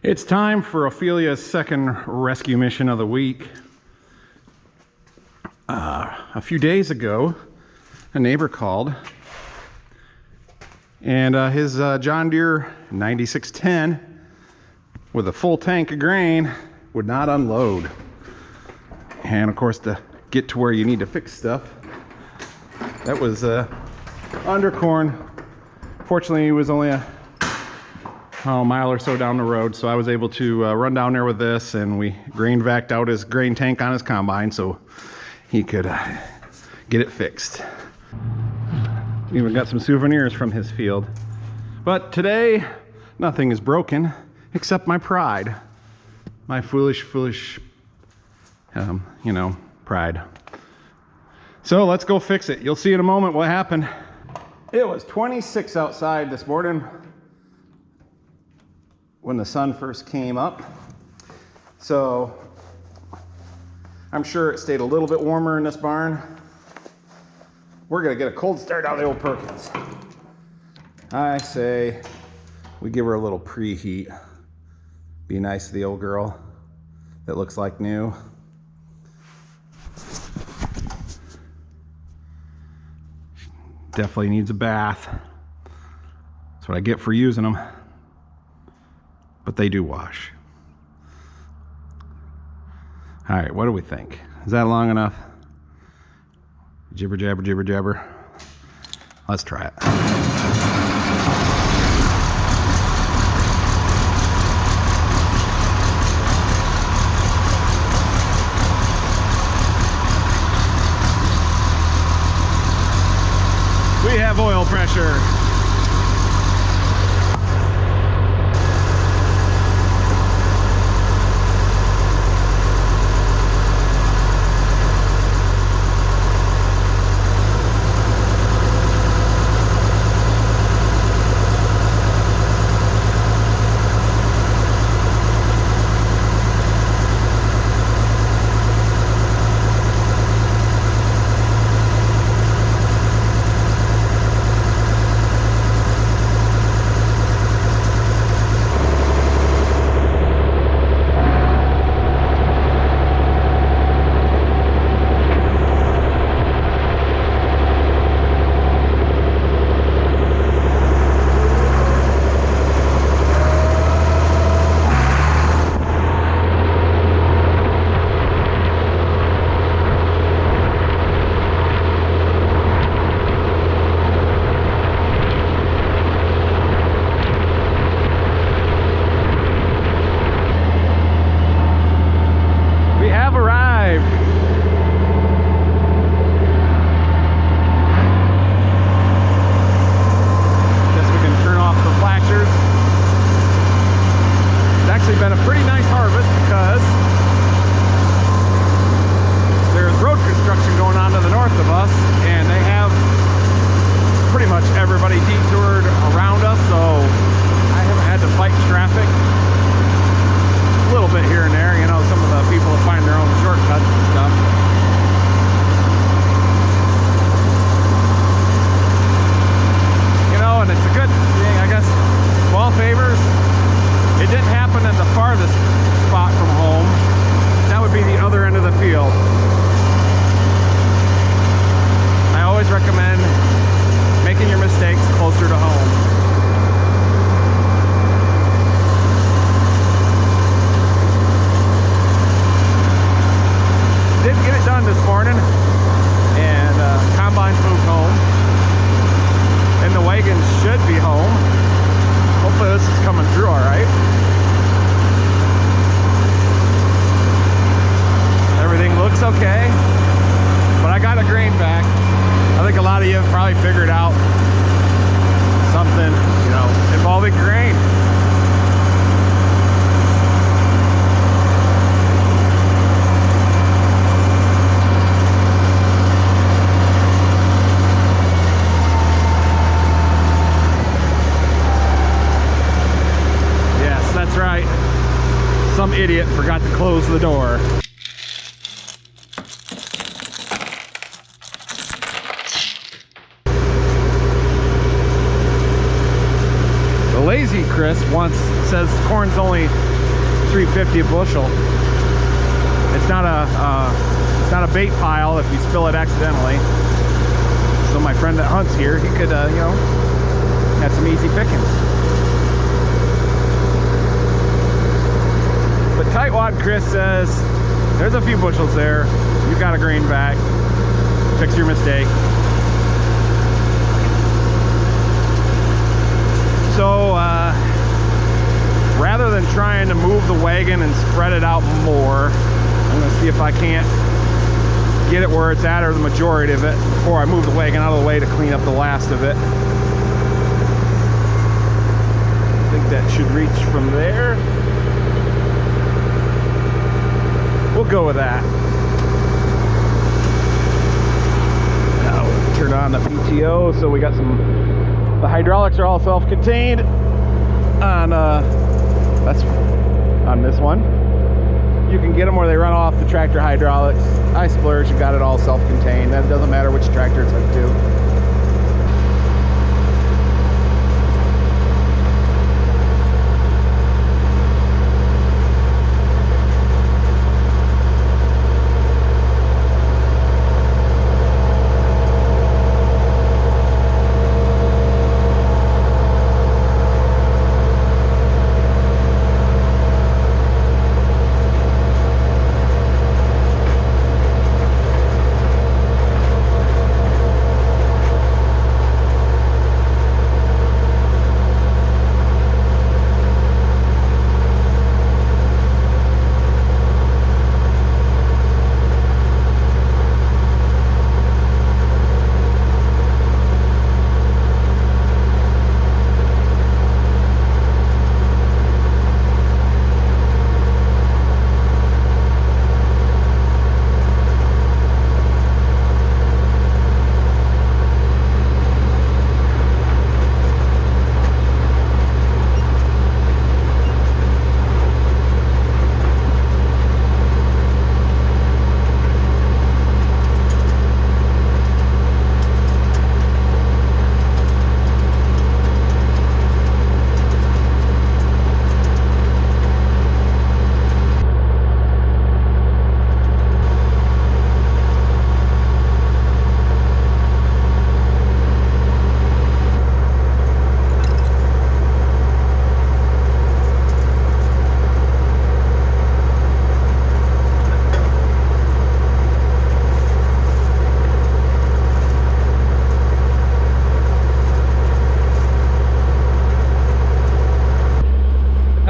It's time for Ophelia's second rescue mission of the week. A few days ago, a neighbor called, and his John Deere 9610 with a full tank of grain would not unload. And of course, to get to where you need to fix stuff, that was undercorn. Fortunately, it was only a mile or so down the road, so I was able to run down there with this, and we grain vacked out his grain tank on his combine so he could get it fixed. Even got some souvenirs from his field. But today, nothing is broken except my pride. My foolish, pride. So let's go fix it. You'll see in a moment what happened. It was 26 outside this morning when the sun first came up. So I'm sure it stayed a little bit warmer in this barn. We're gonna get a cold start out of the old Perkins. I say we give her a little preheat. Be nice to the old girl that looks like new. Definitely needs a bath. That's what I get for using them. But they do wash. All right, what do we think? Is that long enough? Jibber jabber, jibber jabber. Let's try it. We have oil pressure. Been a pretty nice harvest because there's road construction going on to the north of us, and they have pretty much everybody detoured around us, so I haven't had to fight traffic. A little bit here and there, you know, some of the people find their own shortcuts and stuff. You know, and it's a good thing, I guess. Small favors. It didn't happen at the farthest spot from home. That would be the other end of the field. I always recommend making your mistakes closer to home. Did get it done this morning, and combine's moved home, and the wagon should be home. Hopefully this is coming through all right. Everything looks okay, but I got a grain back. I think a lot of you have probably figured out something, you know, involving grain. That's right. Some idiot forgot to close the door. The lazy Chris once says corn's only $3.50 a bushel. It's not a bait pile if you spill it accidentally. So my friend that hunts here, he could, you know, have some easy pickings. But tightwad Chris says there's a few bushels there. You've got a grain back. Fix your mistake. So rather than trying to move the wagon and spread it out more, I'm going to see if I can't get it where it's at, or the majority of it, before I move the wagon out of the way to clean up the last of it. I think that should reach from there. We'll go with that. Now we'll turn on the PTO. So we got the hydraulics are all self-contained on that's on this one. You can get them where they run off the tractor hydraulics. I splurged and got it all self-contained. That doesn't matter which tractor it's hooked to.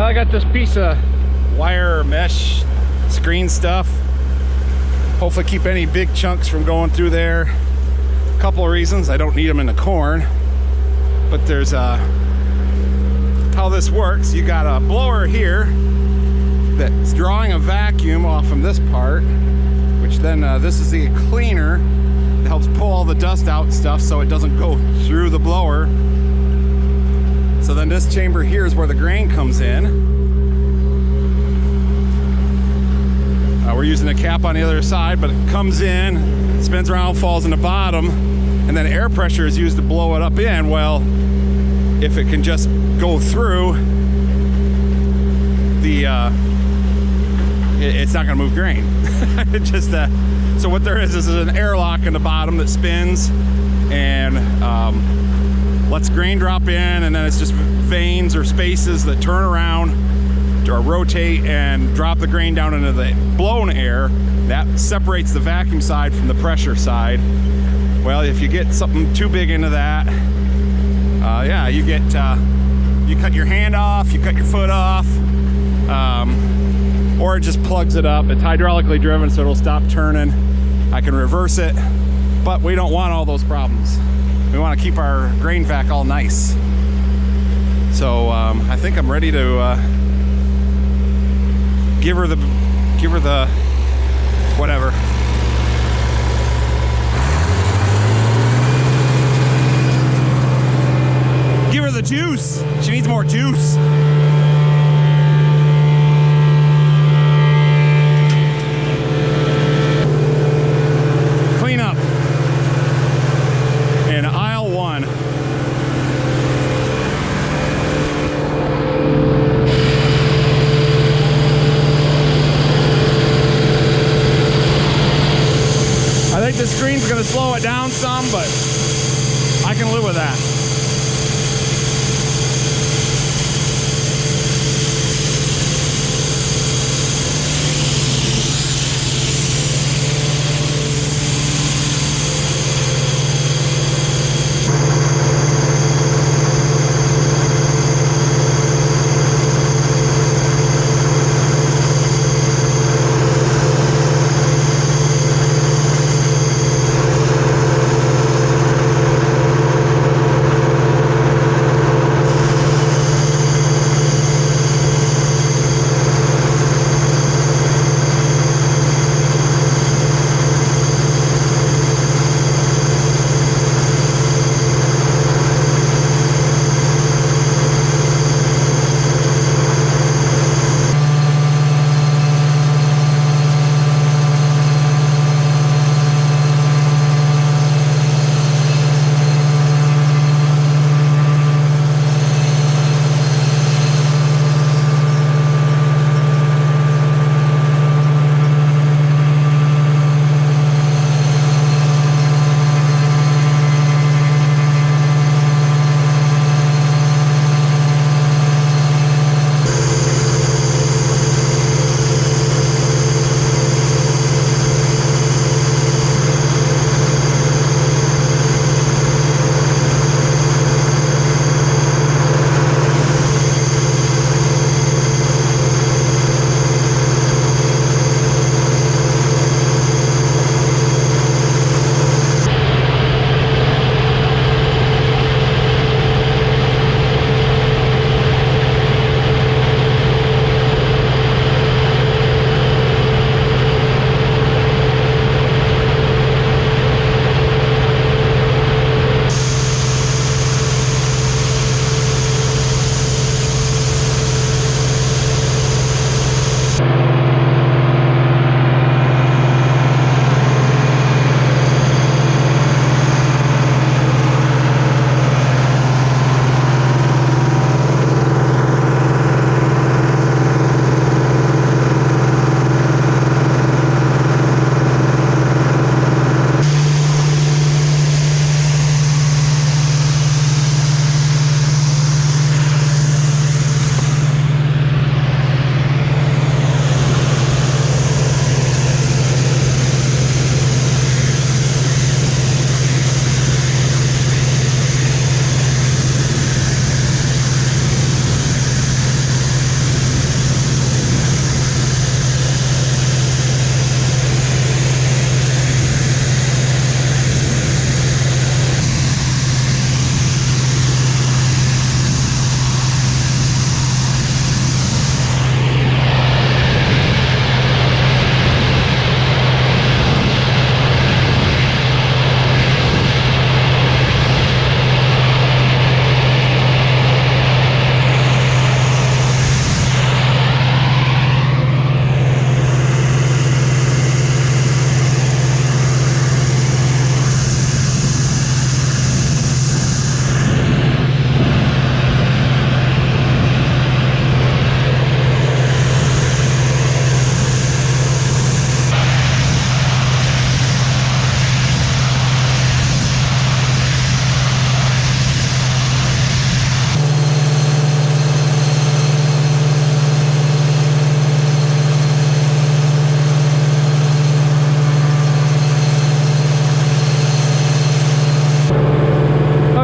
I got this piece of wire mesh screen stuff. Hopefully keep any big chunks from going through there. A couple of reasons. I don't need them in the corn, but there's how this works. You got a blower here that's drawing a vacuum off from this part, which then this is the cleaner that helps pull all the dust out and stuff so it doesn't go through the blower. So then this chamber here is where the grain comes in. We're using a cap on the other side, but it comes in, spins around, falls in the bottom, and then air pressure is used to blow it up in. Well, if it can just go through, it's not going to move grain. It just so what there is an airlock in the bottom that spins and lets grain drop in, and then it's just veins or spaces that turn around or rotate and drop the grain down into the blown air. That separates the vacuum side from the pressure side. Well, if you get something too big into that, yeah, you get you cut your hand off, you cut your foot off, or it just plugs it up. It's hydraulically driven, so it'll stop turning. I can reverse it, but we don't want all those problems. We want to keep our grain vac all nice. So I think I'm ready to give her the whatever. Give her the juice. She needs more juice. Clean up in aisle 1. gonna slow it down some, but I can live with that.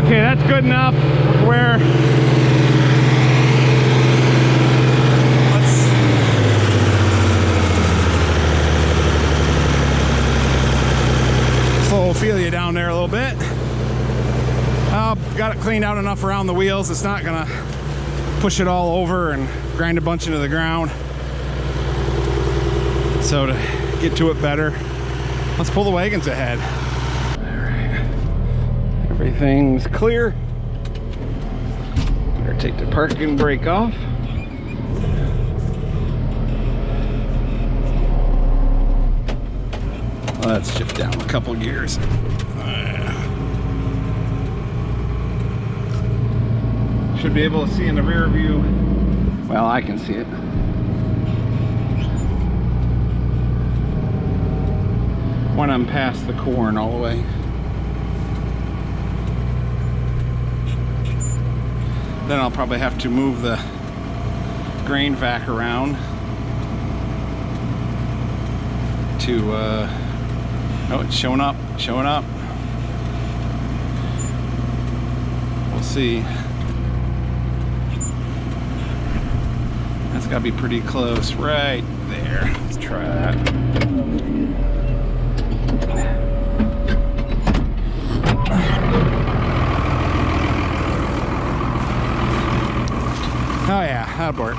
Okay, that's good enough where let's slow Ophelia down there a little bit. Got it cleaned out enough around the wheels. It's not gonna push it all over and grind a bunch into the ground. So to get to it better, let's pull the wagons ahead. Everything's clear. Better take the parking brake off. Let's shift down a couple gears. Should be able to see in the rear view. Well, I can see it. when I'm past the corn all the way. Then I'll probably have to move the grain vac around to, oh, it's showing up, showing up. We'll see. That's gotta be pretty close, right there. Let's try that. Oh yeah, that'll work.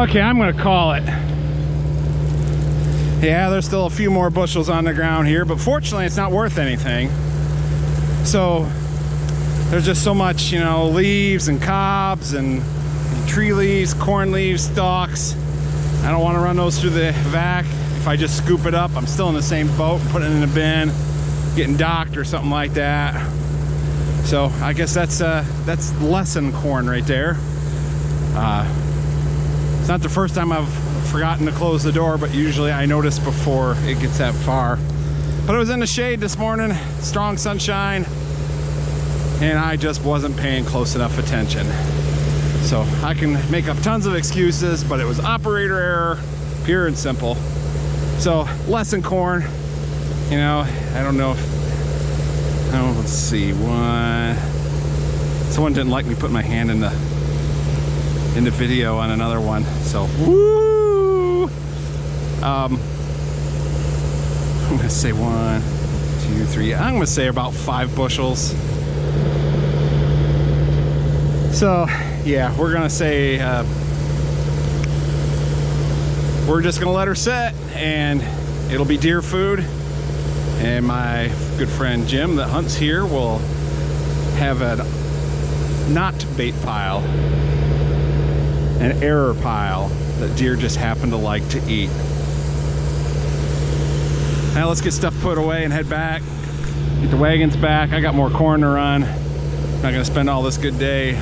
Okay, I'm gonna call it. Yeah, there's still a few more bushels on the ground here, but fortunately it's not worth anything. So there's just so much, you know, leaves and cobs and tree leaves, corn leaves, stalks. I don't want to run those through the vac. If I just scoop it up, I'm still in the same boat, putting it in a bin, getting docked or something like that. So I guess that's lesson corn right there. It's not the first time I've forgotten to close the door, but usually I notice before it gets that far. But it was in the shade this morning, strong sunshine, and I just wasn't paying close enough attention. So I can make up tons of excuses, but it was operator error, pure and simple. So lesson corn, you know, I don't know if, oh, let's see, someone didn't like me put my hand in the video on another one, so woo! I'm gonna say 1, 2, 3. I'm gonna say about 5 bushels. So yeah, we're gonna say we're just gonna let her set, and it'll be deer food. And my good friend Jim that hunts here will have a not bait pile, an error pile that deer just happen to like to eat. Now let's get stuff put away and head back. Get the wagons back. I got more corn to run. Not gonna spend all this good day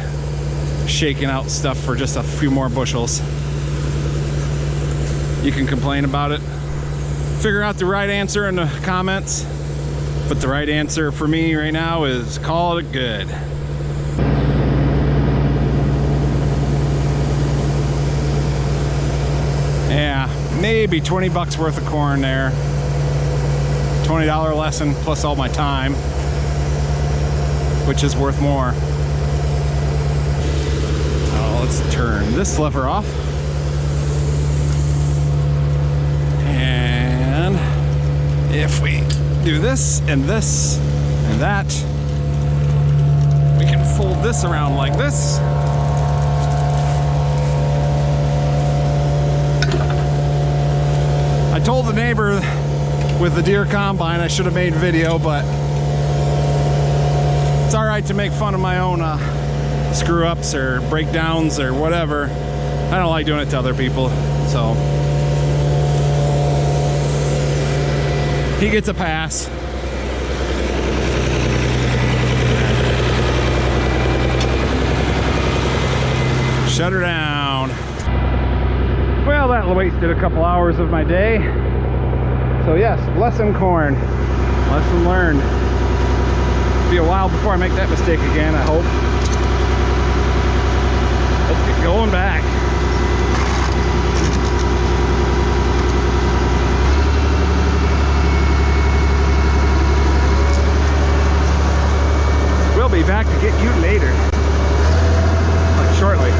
shaking out stuff for just a few more bushels. You can complain about it. Figure out the right answer in the comments. But the right answer for me right now is call it good. Yeah, maybe maybe 20 bucks worth of corn there. $20 lesson plus all my time, which is worth more. So let's turn this lever off. And if we do this and that, we can fold this around like this. I told the neighbor with the deer combine I should have made video, but it's all right to make fun of my own screw ups or breakdowns or whatever. I don't like doing it to other people, so he gets a pass. Shut her down. Well, that wasted a couple hours of my day. So yes, lesson corn. Lesson learned. It'll be a while before I make that mistake again, I hope. Let's get going back. We'll be back to get you later. Like shortly.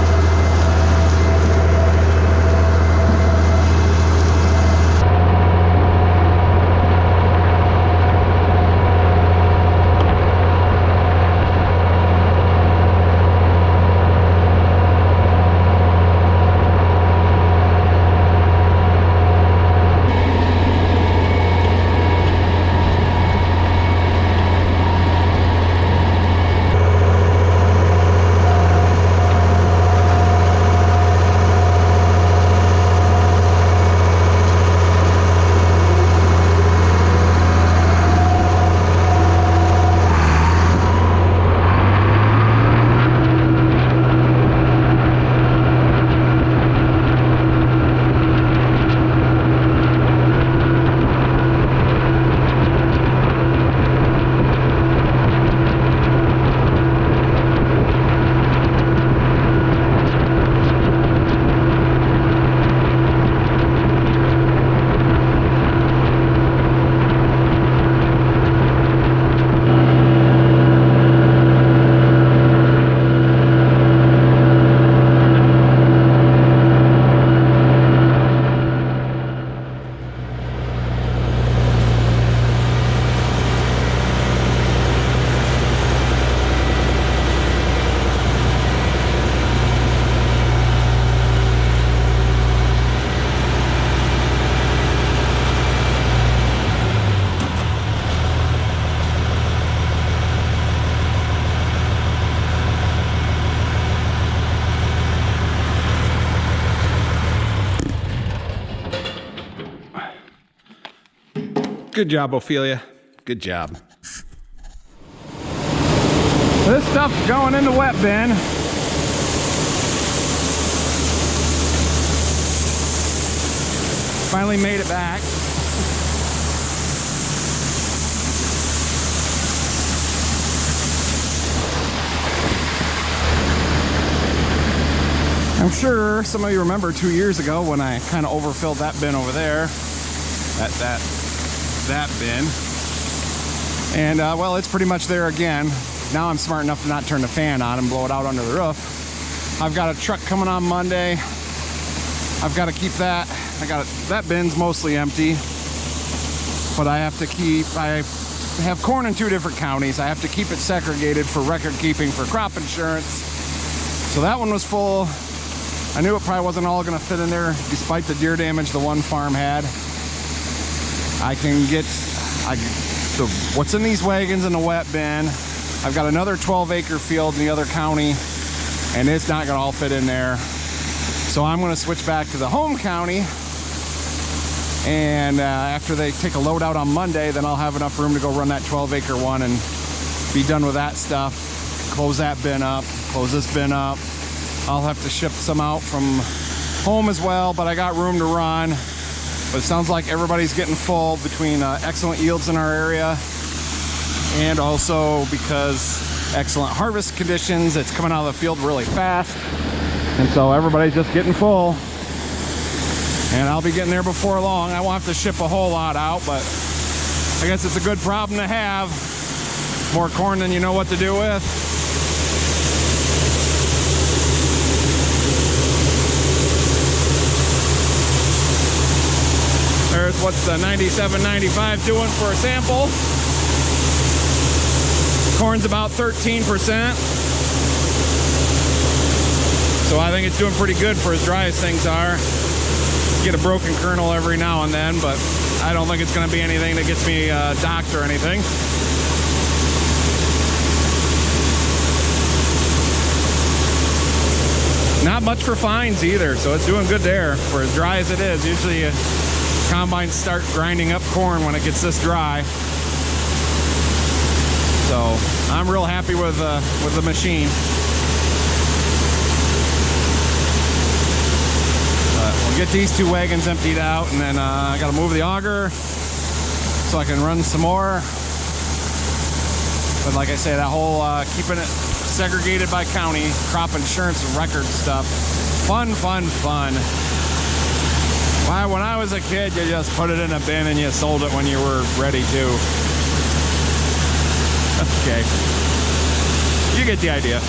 Good job, Ophelia. Good job. This stuff's going in the wet bin. Finally made it back. I'm sure some of you remember 2 years ago when I kind of overfilled that bin over there. That bin. And well, it's pretty much there again. Now I'm smart enough to not turn the fan on and blow it out under the roof. I've got a truck coming on Monday. I've got to keep that. That bin's mostly empty, but I have corn in 2 different counties. I have to keep it segregated for record keeping for crop insurance. So that one was full. I knew it probably wasn't all going to fit in there despite the deer damage the one farm had. So what's in these wagons in the wet bin, I've got another 12-acre field in the other county, and it's not going to all fit in there. So I'm going to switch back to the home county, and after they take a load out on Monday, then I'll have enough room to go run that 12-acre one and be done with that stuff. Close that bin up, close this bin up. I'll have to ship some out from home as well, but I got room to run. But it sounds like everybody's getting full between excellent yields in our area, and also because excellent harvest conditions. It's coming out of the field really fast, and so everybody's just getting full. And I'll be getting there before long. I won't have to ship a whole lot out, but I guess it's a good problem to have. More corn than you know what to do with. There's what's the 97.95 doing for a sample. Corn's about 13%. So I think it's doing pretty good for as dry as things are. Get a broken kernel every now and then, but I don't think it's going to be anything that gets me docked or anything. Not much for fines either, so it's doing good there for as dry as it is. Usually combines start grinding up corn when it gets this dry. So I'm real happy with the machine. We'll get these 2 wagons emptied out, and then I gotta move the auger so I can run some more. But like I say, that whole keeping it segregated by county, crop insurance record stuff, fun. Why, when I was a kid, you just put it in a bin and you sold it when you were ready to. Okay, you get the idea.